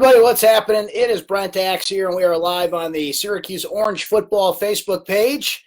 Everybody, what's happening? It is Brent Axe here, and we are live on the Syracuse Orange Football Facebook page.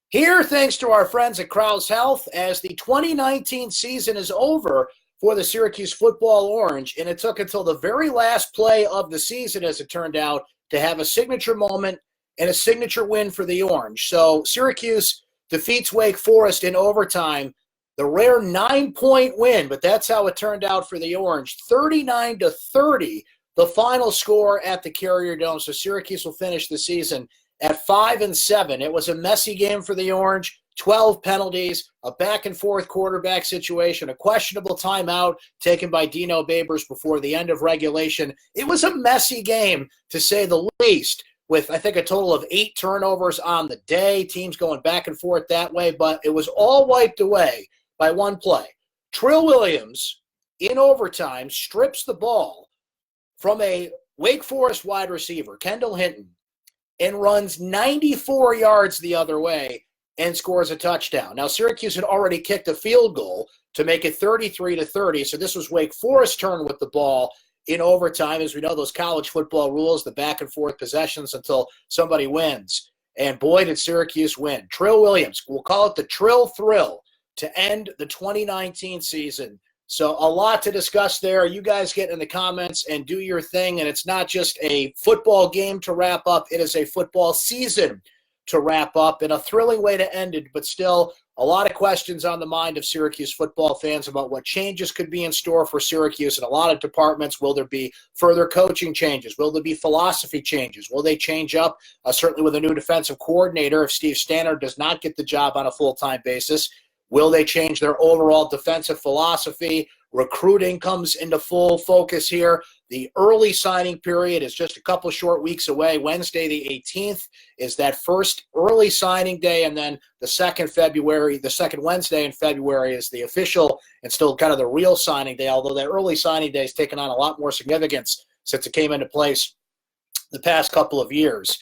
Here, thanks to our friends at Krause Health, as the 2019 season is over for the Syracuse Football Orange, and it took until the very last play of the season, as it turned out, to have a signature moment and a signature win for the Orange. So Syracuse defeats Wake Forest in overtime, the rare 9-point win, but that's how it turned out for the Orange, 39-30. The final score at the Carrier Dome. So Syracuse will finish the season at 5-7. It was a messy game for the Orange. 12 penalties, a back-and-forth quarterback situation, a questionable timeout taken by Dino Babers before the end of regulation. It was a messy game, to say the least, with, I think, a total of 8 turnovers on the day, teams going back and forth that way, but it was all wiped away by one play. Trill Williams, in overtime, strips the ball from a Wake Forest wide receiver, Kendall Hinton, and runs 94 yards the other way and scores a touchdown. Now, Syracuse had already kicked a field goal to make it 33-30, so this was Wake Forest's turn with the ball in overtime. As we know, those college football rules, the back-and-forth possessions until somebody wins. And boy, did Syracuse win. Trill Williams, we'll call it the Trill Thrill, to end the 2019 season. So a lot to discuss there. You guys get in the comments and do your thing. And it's not just a football game to wrap up. It is a football season to wrap up, and a thrilling way to end it. But still, a lot of questions on the mind of Syracuse football fans about what changes could be in store for Syracuse in a lot of departments. Will there be further coaching changes? Will there be philosophy changes? Will they change up? Certainly with a new defensive coordinator, if Steve Stannard does not get the job on a full-time basis. Will they change their overall defensive philosophy? Recruiting comes into full focus here. The early signing period is just a couple short weeks away. Wednesday the 18th is that first early signing day, and then the second Wednesday in February is the official and still kind of the real signing day, although that early signing day has taken on a lot more significance since it came into place the past couple of years.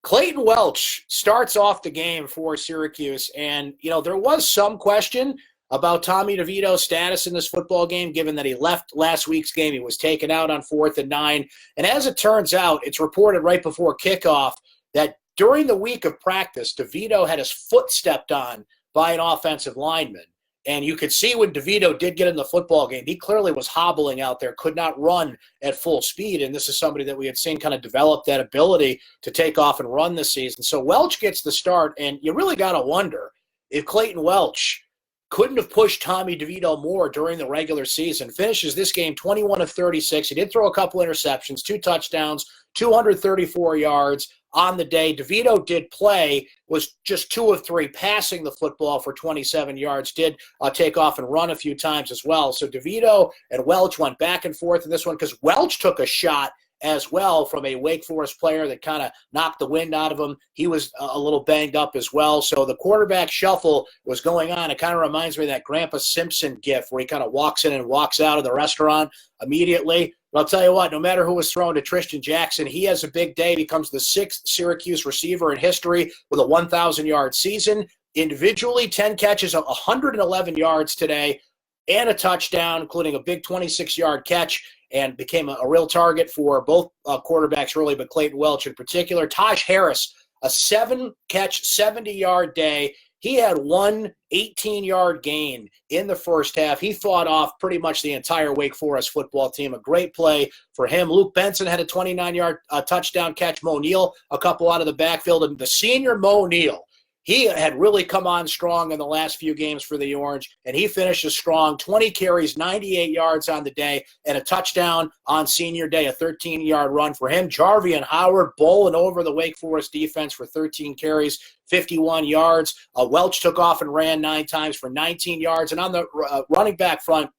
Clayton Welch starts off the game for Syracuse, and, there was some question about Tommy DeVito's status in this football game, given that he left last week's game. He was taken out on 4th and 9. And as it turns out, it's reported right before kickoff that during the week of practice, DeVito had his foot stepped on by an offensive lineman. And you could see when DeVito did get in the football game, he clearly was hobbling out there, could not run at full speed. And this is somebody that we had seen kind of develop that ability to take off and run this season. So Welch gets the start, and you really got to wonder if Clayton Welch couldn't have pushed Tommy DeVito more during the regular season. Finishes this game 21 of 36. He did throw a couple interceptions, 2 touchdowns, 234 yards on the day. DeVito did play, was just 2 of 3 passing the football for 27 yards, did take off and run a few times as well. So DeVito and Welch went back and forth in this one because Welch took a shot as well from a Wake Forest player that kind of knocked the wind out of him. He was a little banged up as well. So the quarterback shuffle was going on. It kind of reminds me of that Grandpa Simpson gif where he kind of walks in and walks out of the restaurant immediately. But I'll tell you what, no matter who was thrown to Tristan Jackson, he has a big day, becomes the 6th Syracuse receiver in history with a 1,000-yard season. Individually, 10 catches, 111 yards today, and a touchdown, including a big 26-yard catch, and became a real target for both quarterbacks really, but Clayton Welch in particular. Taj Harris, a 7-catch, 70-yard day. He had one 18-yard gain in the first half. He fought off pretty much the entire Wake Forest football team. A great play for him. Luke Benson had a 29-yard touchdown catch. Mo Neal, a couple out of the backfield. And the senior Mo Neal, he had really come on strong in the last few games for the Orange, and he finishes strong. 20 carries, 98 yards on the day, and a touchdown on senior day, a 13-yard run for him. Jarvian Howard bowling over the Wake Forest defense for 13 carries, 51 yards. Welch took off and ran 9 times for 19 yards. And on the running back front,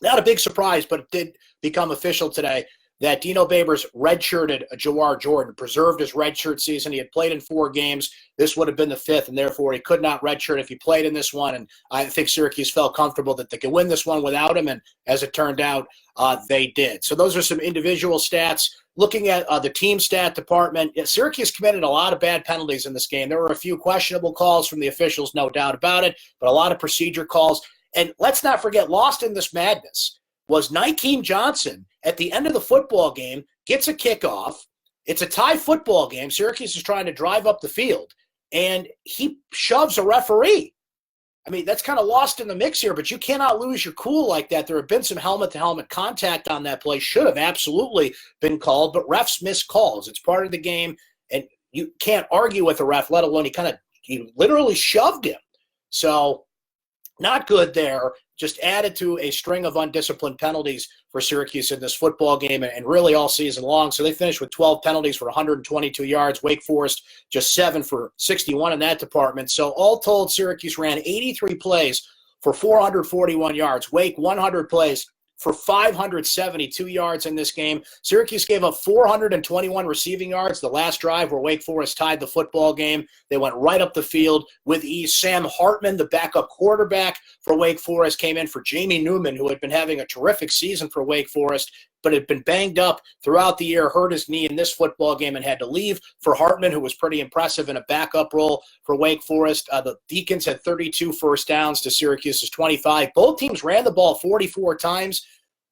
not a big surprise, but it did become official today that Dino Babers redshirted Jawar Jordan, preserved his redshirt season. He had played in 4 games. This would have been the 5th, and therefore he could not redshirt if he played in this one. And I think Syracuse felt comfortable that they could win this one without him, and as it turned out, they did. So those are some individual stats. Looking at the team stat department, Syracuse committed a lot of bad penalties in this game. There were a few questionable calls from the officials, no doubt about it, but a lot of procedure calls. And let's not forget, lost in this madness was Nykeem Johnson at the end of the football game, gets a kickoff. It's a tie football game. Syracuse is trying to drive up the field, and he shoves a referee. I mean, that's kind of lost in the mix here, but you cannot lose your cool like that. There have been some helmet-to-helmet contact on that play. Should have absolutely been called, but refs miss calls. It's part of the game, and you can't argue with a ref, let alone he literally shoved him. So not good there. Just added to a string of undisciplined penalties for Syracuse in this football game and really all season long. So they finished with 12 penalties for 122 yards. Wake Forest just 7 for 61 in that department. So all told, Syracuse ran 83 plays for 441 yards. Wake 100 plays for 572 yards in this game. Syracuse gave up 421 receiving yards the last drive where Wake Forest tied the football game. They went right up the field with ease. Sam Hartman, the backup quarterback for Wake Forest, came in for Jamie Newman, who had been having a terrific season for Wake Forest, but had been banged up throughout the year, hurt his knee in this football game and had to leave for Hartman, who was pretty impressive in a backup role for Wake Forest. The Deacons had 32 first downs to Syracuse's 25. Both teams ran the ball 44 times.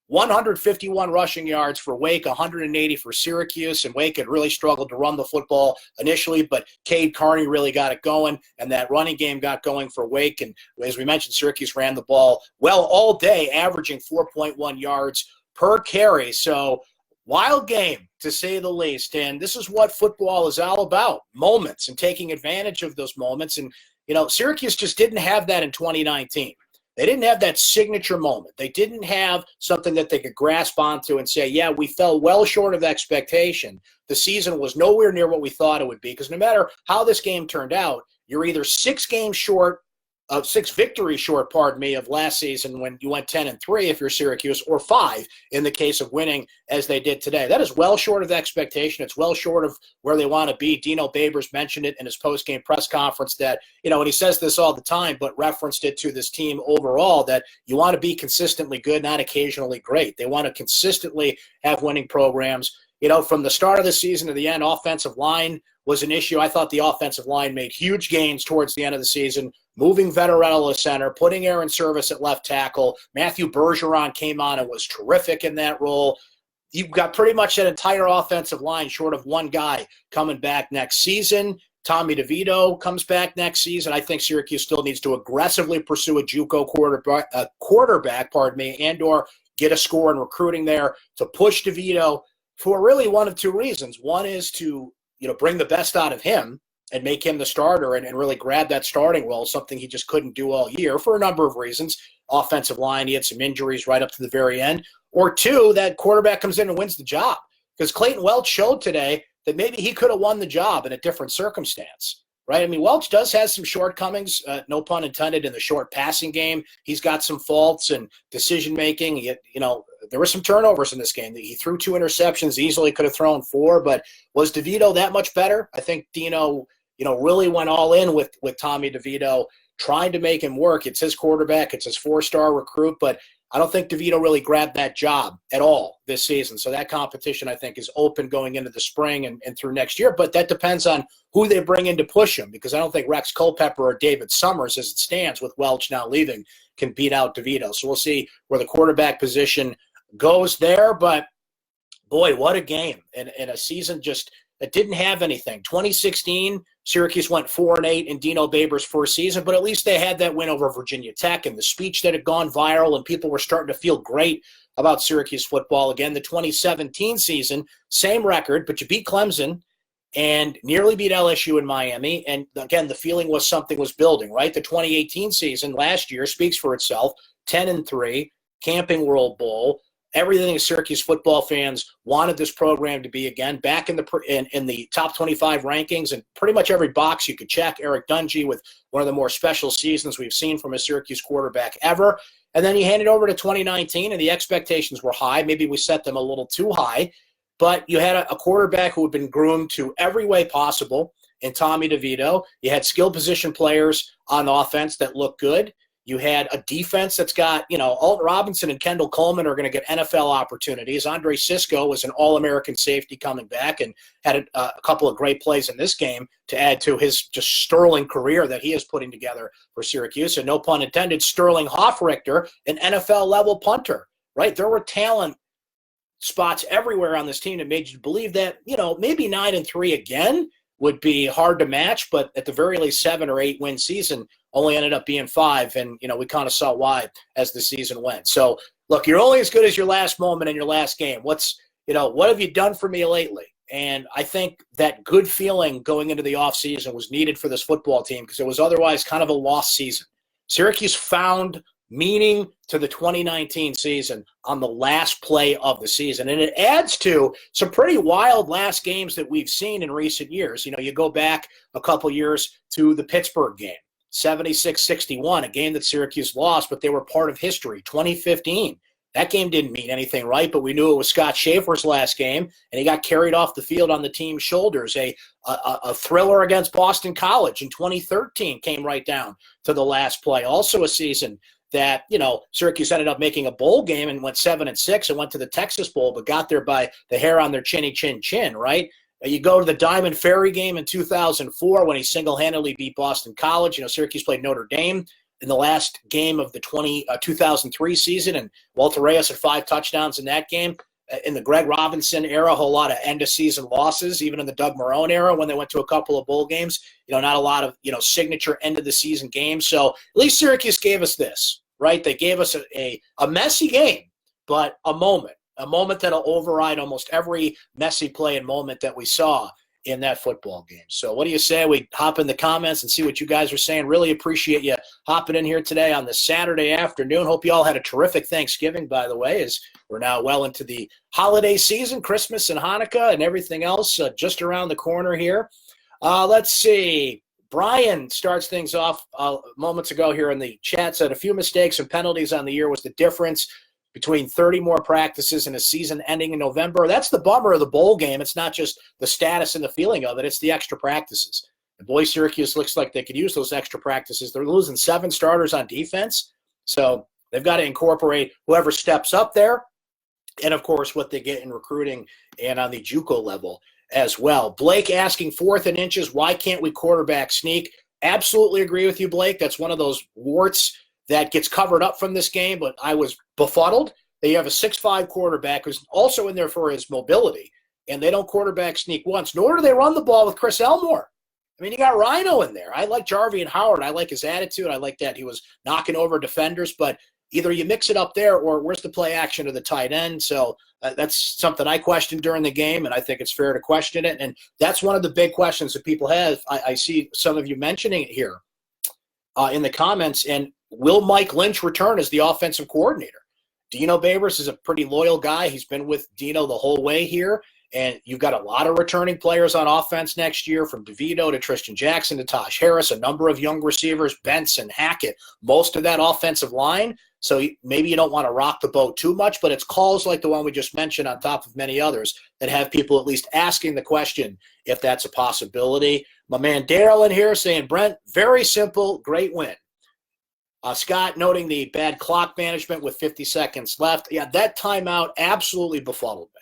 151 rushing yards for Wake, 180 for Syracuse, and Wake had really struggled to run the football initially, but Cade Carney really got it going, and that running game got going for Wake, and as we mentioned, Syracuse ran the ball well all day, averaging 4.1 yards per carry, so wild game, to say the least, and this is what football is all about, moments, and taking advantage of those moments, and, Syracuse just didn't have that in 2019. They didn't have that signature moment. They didn't have something that they could grasp onto and say, yeah, we fell well short of expectation. The season was nowhere near what we thought it would be, because no matter how this game turned out, you're either 6 victories short, of last season when you went 10-3 if you're Syracuse, or 5 in the case of winning as they did today. That is well short of expectation. It's well short of where they want to be. Dino Babers mentioned it in his post-game press conference that, and he says this all the time, but referenced it to this team overall, that you want to be consistently good, not occasionally great. They want to consistently have winning programs. From the start of the season to the end, offensive line was an issue. I thought the offensive line made huge gains towards the end of the season, moving Vettorello to center, putting Aaron Service at left tackle. Matthew Bergeron came on and was terrific in that role. You've got pretty much that entire offensive line short of one guy coming back next season. Tommy DeVito comes back next season. I think Syracuse still needs to aggressively pursue a JUCO quarterback, and or get a score in recruiting there to push DeVito for really one of two reasons. One is to bring the best out of him and make him the starter and really grab that starting role, something he just couldn't do all year for a number of reasons. Offensive line, he had some injuries right up to the very end. Or 2, that quarterback comes in and wins the job. Because Clayton Welch showed today that maybe he could have won the job in a different circumstance, right? I mean, Welch does have some shortcomings, no pun intended, in the short passing game. He's got some faults in decision-making. There were some turnovers in this game. He threw 2 interceptions, easily could have thrown 4, but was DeVito that much better? I think Dino, really went all in with Tommy DeVito, trying to make him work. It's his quarterback. It's his 4-star recruit, but I don't think DeVito really grabbed that job at all this season. So that competition, I think, is open going into the spring and through next year. But that depends on who they bring in to push him, because I don't think Rex Culpepper or David Summers, as it stands with Welch now leaving, can beat out DeVito. So we'll see where the quarterback position goes there. But, boy, what a game. And a season just that didn't have anything. 2016, Syracuse went 4-8 in Dino Babers' first season, but at least they had that win over Virginia Tech and the speech that had gone viral, and people were starting to feel great about Syracuse football. Again, the 2017 season, same record, but you beat Clemson and nearly beat LSU in Miami. And again, the feeling was something was building, right? The 2018 season last year speaks for itself. 10-3, Camping World Bowl. Everything Syracuse football fans wanted this program to be, again, back in the top 25 rankings, and pretty much every box you could check. Eric Dungy with one of the more special seasons we've seen from a Syracuse quarterback ever. And then you hand it over to 2019, and the expectations were high. Maybe we set them a little too high, but you had a quarterback who had been groomed to every way possible in Tommy DeVito. You had skill position players on offense that looked good. You had a defense that's got, Alton Robinson and Kendall Coleman are going to get NFL opportunities. Andre Sisco was an All-American safety coming back and had a couple of great plays in this game to add to his just sterling career that he is putting together for Syracuse. And no pun intended, Sterling Hoffrichter, an NFL-level punter, right? There were talent spots everywhere on this team that made you believe that, maybe 9-3 again would be hard to match, but at the very least 7 or 8 win season only ended up being 5. And, we kind of saw why as the season went. So look, you're only as good as your last moment in your last game. What have you done for me lately? And I think that good feeling going into the offseason was needed for this football team because it was otherwise kind of a lost season. Syracuse found meaning to the 2019 season on the last play of the season. And it adds to some pretty wild last games that we've seen in recent years. You go back a couple years to the Pittsburgh game, 76-61, a game that Syracuse lost, but they were part of history. 2015. That game didn't mean anything, right? But we knew it was Scott Schaefer's last game, and he got carried off the field on the team's shoulders. A thriller against Boston College in 2013 came right down to the last play. Also a season that, Syracuse ended up making a bowl game and went 7-6 and went to the Texas Bowl, but got there by the hair on their chinny chin, right? You go to the Diamond Ferry game in 2004 when he single-handedly beat Boston College. Syracuse played Notre Dame in the last game of the 2003 season, and Walter Reyes had 5 touchdowns in that game. In the Greg Robinson era, a whole lot of end-of-season losses, even in the Doug Marrone era when they went to a couple of bowl games. Not a lot of, signature end-of-the-season games. So at least Syracuse gave us this, right? They gave us a messy game, but a moment that'll override almost every messy play and moment that we saw in that football game. So what do you say we hop in the comments and see what you guys are saying? Really appreciate you hopping in here today on the Saturday afternoon. Hope you all had a terrific Thanksgiving, by the way, as we're now well into the holiday season, Christmas and Hanukkah and everything else just around the corner here. Let's see. Brian starts things off moments ago here in the chat, said a few mistakes and penalties on the year was the difference between 30 more practices and a season ending in November. That's the bummer of the bowl game. It's not just the status and the feeling of it. It's the extra practices. And boy, Syracuse looks like they could use those extra practices. They're losing 7 starters on defense. So they've got to incorporate whoever steps up there and, of course, what they get in recruiting and on the JUCO level as well. Blake asking 4th and inches, why can't we quarterback sneak? Absolutely agree with you, Blake. That's one of those warts that gets covered up from this game, but I was befuddled that you have a 6'5 quarterback who's also in there for his mobility, and they don't quarterback sneak once, nor do they run the ball with Chris Elmore. I mean, you got Rhino in there. I like Jarvian Howard. I like his attitude. I like that he was knocking over defenders, but either you mix it up there or where's the play action of the tight end? So that's something I questioned during the game, and I think it's fair to question it, and that's one of the big questions that people have. I see some of you mentioning it here in the comments, and will Mike Lynch return as the offensive coordinator? Dino Babers is a pretty loyal guy. He's been with Dino the whole way here, and you've got a lot of returning players on offense next year, from DeVito to Tristan Jackson to Tosh Harris, a number of young receivers, Benson, Hackett, most of that offensive line. So maybe you don't want to rock the boat too much, but it's calls like the one we just mentioned on top of many others that have people at least asking the question if that's a possibility. My man Daryl in here saying, Brent, very simple, great win. Scott noting the bad clock management with 50 seconds left. Yeah, that timeout absolutely befuddled me.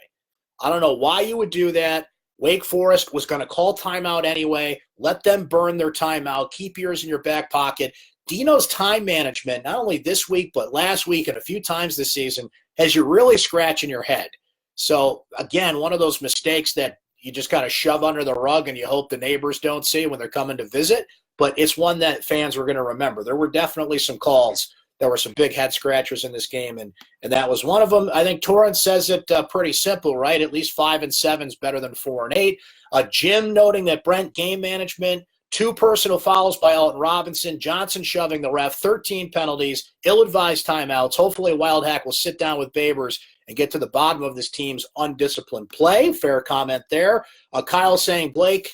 I don't know why you would do that. Wake Forest was going to call timeout anyway. Let them burn their timeout. Keep yours in your back pocket. Dino's time management, not only this week, but last week and a few times this season, has you really scratching your head. So, again, one of those mistakes that you just got to shove under the rug and you hope the neighbors don't see when they're coming to visit. But it's one that fans were going to remember. There were definitely some calls. There were some big head scratchers in this game, and that was one of them. I think Torrance says it pretty simple, right? At least 5 and 7 is better than 4 and 8. Jim noting that Brent game management, 2 personal fouls by Alton Robinson, Johnson shoving the ref, 13 penalties, ill-advised timeouts. Hopefully Wild Hack will sit down with Babers and get to the bottom of this team's undisciplined play. Fair comment there. Kyle saying, Blake,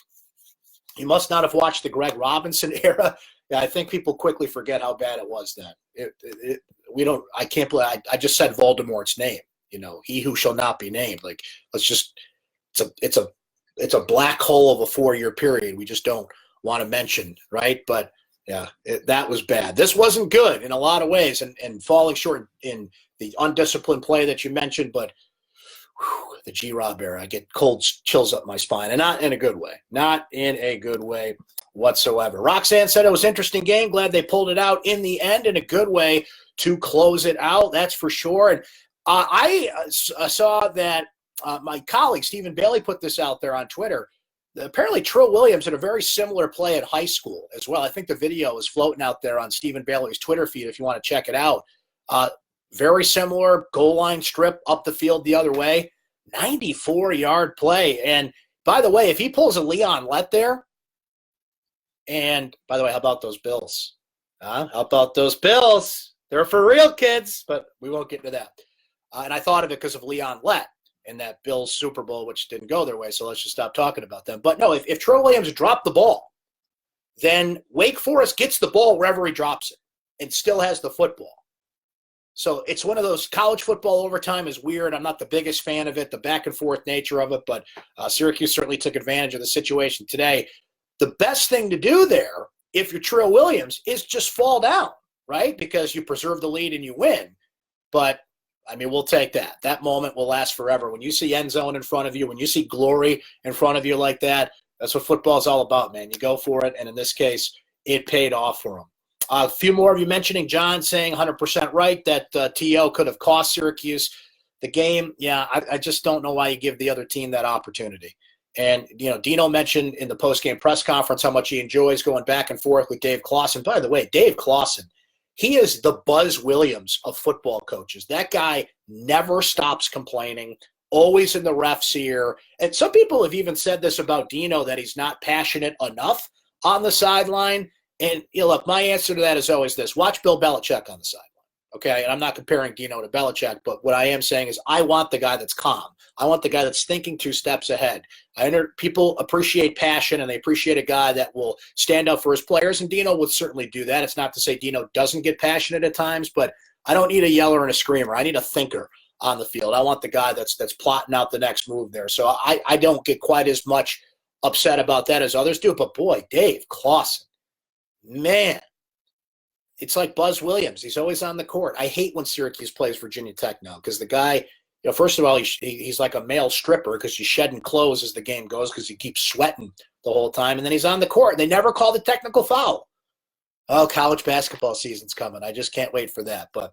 you must not have watched the Greg Robinson era. Yeah, I think people quickly forget how bad it was then. I can't believe I just said Voldemort's name. He who shall not be named. Like, it's a black hole of a 4-year period. We just don't want to mention, right? But yeah, that was bad. This wasn't good in a lot of ways, and falling short in the undisciplined play that you mentioned. But the G-Rob era, I get cold chills up my spine, and not in a good way. Not in a good way whatsoever. Roxanne said it was an interesting game. Glad they pulled it out in the end in a good way to close it out. That's for sure. And I saw that my colleague, Stephen Bailey, put this out there on Twitter. Apparently, Trill Williams had a very similar play at high school as well. I think the video is floating out there on Stephen Bailey's Twitter feed if you want to check it out. Very similar goal line strip up the field the other way. 94-yard play. And by the way, if he pulls a Leon Lett there, and by the way, how about those Bills? How about those Bills? They're for real, kids, but we won't get into that. And I thought of it because of Leon Lett in that Bills Super Bowl, which didn't go their way, so let's just stop talking about them. But no, if Trill Williams dropped the ball, then Wake Forest gets the ball wherever he drops it and still has the football. So it's one of those college football overtime is weird. I'm not the biggest fan of it, the back and forth nature of it, but Syracuse certainly took advantage of the situation today. The best thing to do there, if you're Trill Williams, is just fall down, right? Because you preserve the lead and you win. But, I mean, we'll take that. That moment will last forever. When you see end zone in front of you, when you see glory in front of you like that, that's what football is all about, man. You go for it, and in this case, it paid off for him. A few more of you mentioning John saying 100% right that T.O. could have cost Syracuse the game. Yeah, I just don't know why you give the other team that opportunity. And, you know, Dino mentioned in the post-game press conference how much he enjoys going back and forth with Dave Clawson. By the way, Dave Clawson, he is the Buzz Williams of football coaches. That guy never stops complaining, always in the ref's ear. And some people have even said this about Dino, that he's not passionate enough on the sideline. And, you know, look, my answer to that is always this. Watch Bill Belichick on the sideline, okay? And I'm not comparing Dino to Belichick, but what I am saying is I want the guy that's calm. I want the guy that's thinking 2 steps ahead. People appreciate passion, and they appreciate a guy that will stand up for his players, and Dino would certainly do that. It's not to say Dino doesn't get passionate at times, but I don't need a yeller and a screamer. I need a thinker on the field. I want the guy that's plotting out the next move there. So I don't get quite as much upset about that as others do. But, boy, Dave Clawson, man, it's like Buzz Williams. He's always on the court. I hate when Syracuse plays Virginia Tech now because the guy, you know, first of all, he's like a male stripper because he's shedding clothes as the game goes because he keeps sweating the whole time. And then he's on the court. And they never call the technical foul. Oh, college basketball season's coming. I just can't wait for that. But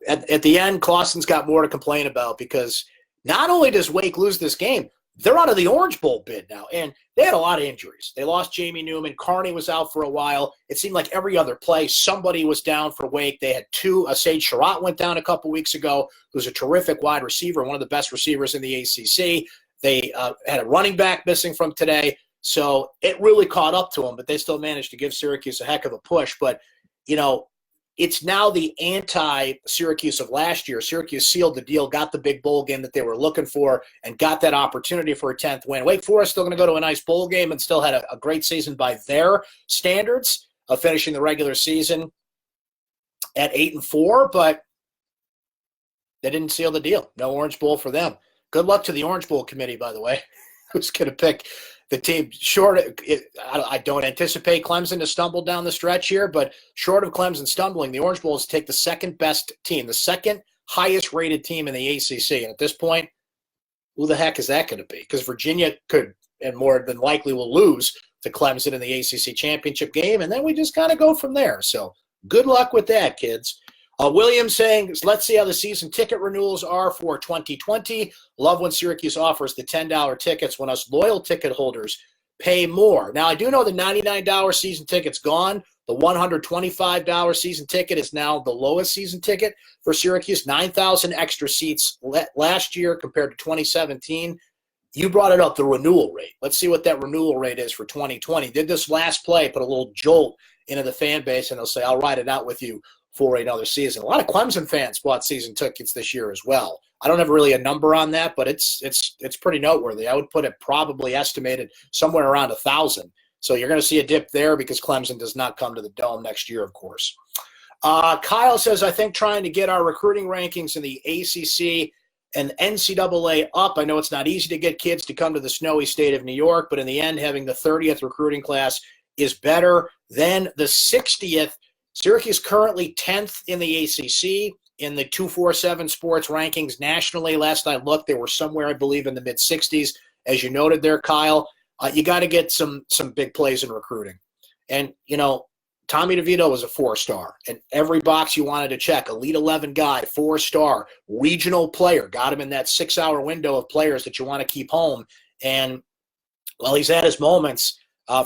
at the end, Clawson's got more to complain about because not only does Wake lose this game, they're out of the Orange Bowl bid now, and they had a lot of injuries. They lost Jamie Newman. Carney was out for a while. It seemed like every other play, somebody was down for Wake. They had 2. Sage Surratt went down a couple weeks ago, who's a terrific wide receiver, one of the best receivers in the ACC. They had a running back missing from today, so it really caught up to them, but they still managed to give Syracuse a heck of a push. But, you know, it's now the anti-Syracuse of last year. Syracuse sealed the deal, got the big bowl game that they were looking for, and got that opportunity for a 10th win. Wake Forest still going to go to a nice bowl game and still had a great season by their standards of finishing the regular season at 8-4, but they didn't seal the deal. No Orange Bowl for them. Good luck to the Orange Bowl committee, by the way, who's going to pick the team. I don't anticipate Clemson to stumble down the stretch here, but short of Clemson stumbling, the Orange Bowl is to take the second best team, the second highest rated team in the ACC. And at this point, who the heck is that going to be? Because Virginia could, and more than likely will lose to Clemson in the ACC championship game, and then we just kind of go from there. So good luck with that, kids. Williams saying, let's see how the season ticket renewals are for 2020. Love when Syracuse offers the $10 tickets when us loyal ticket holders pay more. Now, I do know the $99 season ticket's gone. The $125 season ticket is now the lowest season ticket for Syracuse. 9,000 extra seats last year compared to 2017. You brought it up, the renewal rate. Let's see what that renewal rate is for 2020. Did this last play put a little jolt into the fan base, and they'll say, I'll ride it out with you for another season. A lot of Clemson fans bought season tickets this year as well. I don't have really a number on that, but it's pretty noteworthy. I would put it probably estimated somewhere around 1,000. So you're going to see a dip there because Clemson does not come to the Dome next year, of course. Kyle says, I think trying to get our recruiting rankings in the ACC and NCAA up. I know it's not easy to get kids to come to the snowy state of New York, but in the end, having the 30th recruiting class is better than the 60th. Syracuse currently 10th in the ACC in the 247 sports rankings nationally. Last I looked, they were somewhere, I believe, in the mid-60s. As you noted there, Kyle, you got to get some big plays in recruiting. And, you know, Tommy DeVito was a 4-star, and every box you wanted to check, Elite 11 guy, 4-star, regional player, got him in that 6-hour window of players that you want to keep home. And while he's had his moments,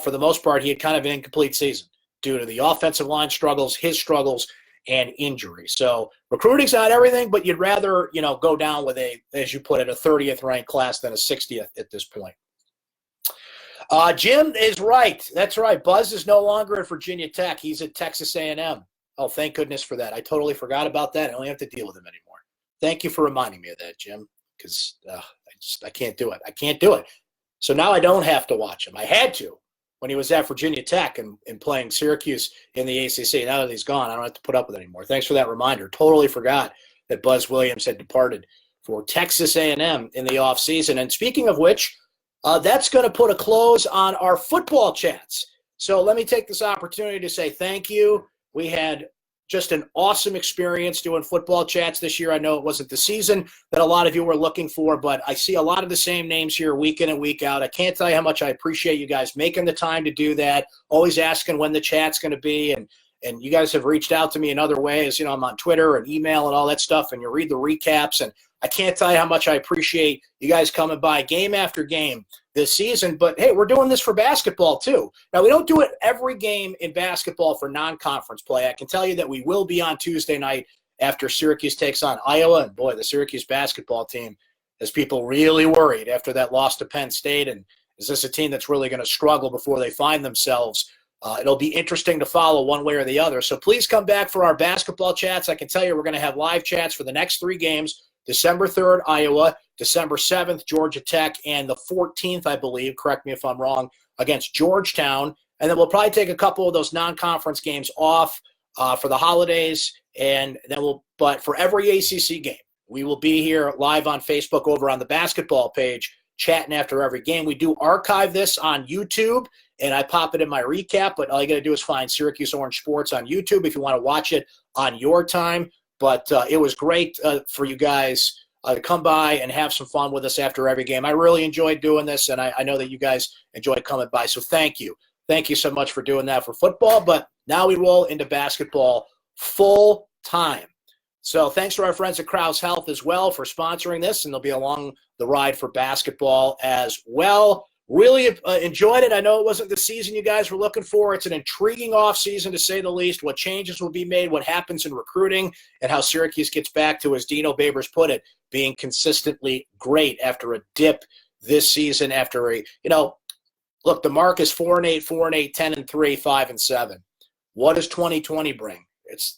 for the most part, he had kind of an incomplete season due to the offensive line struggles, his struggles, and injury. So recruiting's not everything, but you'd rather, go down with as you put it, a 30th ranked class than a 60th at this point. Jim is right. That's right. Buzz is no longer at Virginia Tech. He's at Texas A&M. Oh, thank goodness for that. I totally forgot about that. I don't have to deal with him anymore. Thank you for reminding me of that, Jim, because I can't do it. I can't do it. So now I don't have to watch him. I had to when he was at Virginia Tech and playing Syracuse in the ACC. Now that he's gone, I don't have to put up with it anymore. Thanks for that reminder. Totally forgot that Buzz Williams had departed for Texas A&M in the offseason. And speaking of which, that's going to put a close on our football chats. So let me take this opportunity to say thank you. We had just an awesome experience doing football chats this year. I know it wasn't the season that a lot of you were looking for, but I see a lot of the same names here week in and week out. I can't tell you how much I appreciate you guys making the time to do that, always asking when the chat's going to be, and you guys have reached out to me in other ways. I'm on Twitter and email and all that stuff, and you read the recaps, and I can't tell you how much I appreciate you guys coming by game after game this season. But, hey, we're doing this for basketball too. Now, we don't do it every game in basketball for non-conference play. I can tell you that we will be on Tuesday night after Syracuse takes on Iowa. And, boy, the Syracuse basketball team has people really worried after that loss to Penn State. And is this a team that's really going to struggle before they find themselves? It'll be interesting to follow one way or the other. So please come back for our basketball chats. I can tell you we're going to have live chats for the next 3 games. December 3rd, Iowa, December 7th, Georgia Tech, and the 14th, I believe, correct me if I'm wrong, against Georgetown. And then we'll probably take a couple of those non-conference games off for the holidays. And then but for every ACC game, we will be here live on Facebook over on the basketball page, chatting after every game. We do archive this on YouTube, and I pop it in my recap, but all you got to do is find Syracuse Orange Sports on YouTube if you want to watch it on your time. But it was great for you guys to come by and have some fun with us after every game. I really enjoyed doing this, and I know that you guys enjoyed coming by. So thank you. Thank you so much for doing that for football. But now we roll into basketball full time. So thanks to our friends at Krause Health as well for sponsoring this, and they'll be along the ride for basketball as well. Really enjoyed it. I know it wasn't the season you guys were looking for. It's an intriguing offseason, to say the least. What changes will be made, what happens in recruiting, and how Syracuse gets back to, as Dino Babers put it, being consistently great after a dip this season. After look, the mark is 4-8, 4-8, 10-3, 5-7. What does 2020 bring?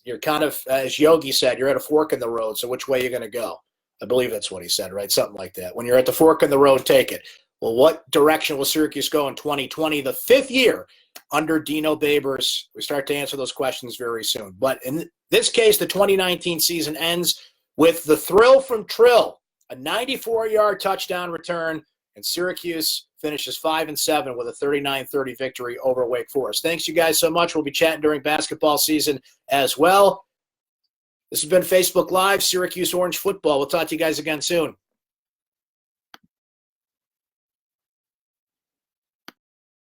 You're kind of, as Yogi said, you're at a fork in the road. So which way are you going to go? I believe that's what he said, right? Something like that. When you're at the fork in the road, take it. Well, what direction will Syracuse go in 2020, the 5th year under Dino Babers? We start to answer those questions very soon. But in this case, the 2019 season ends with the thrill from Trill, a 94-yard touchdown return, and Syracuse finishes 5-7 with a 39-30 victory over Wake Forest. Thanks, you guys, so much. We'll be chatting during basketball season as well. This has been Facebook Live, Syracuse Orange Football. We'll talk to you guys again soon.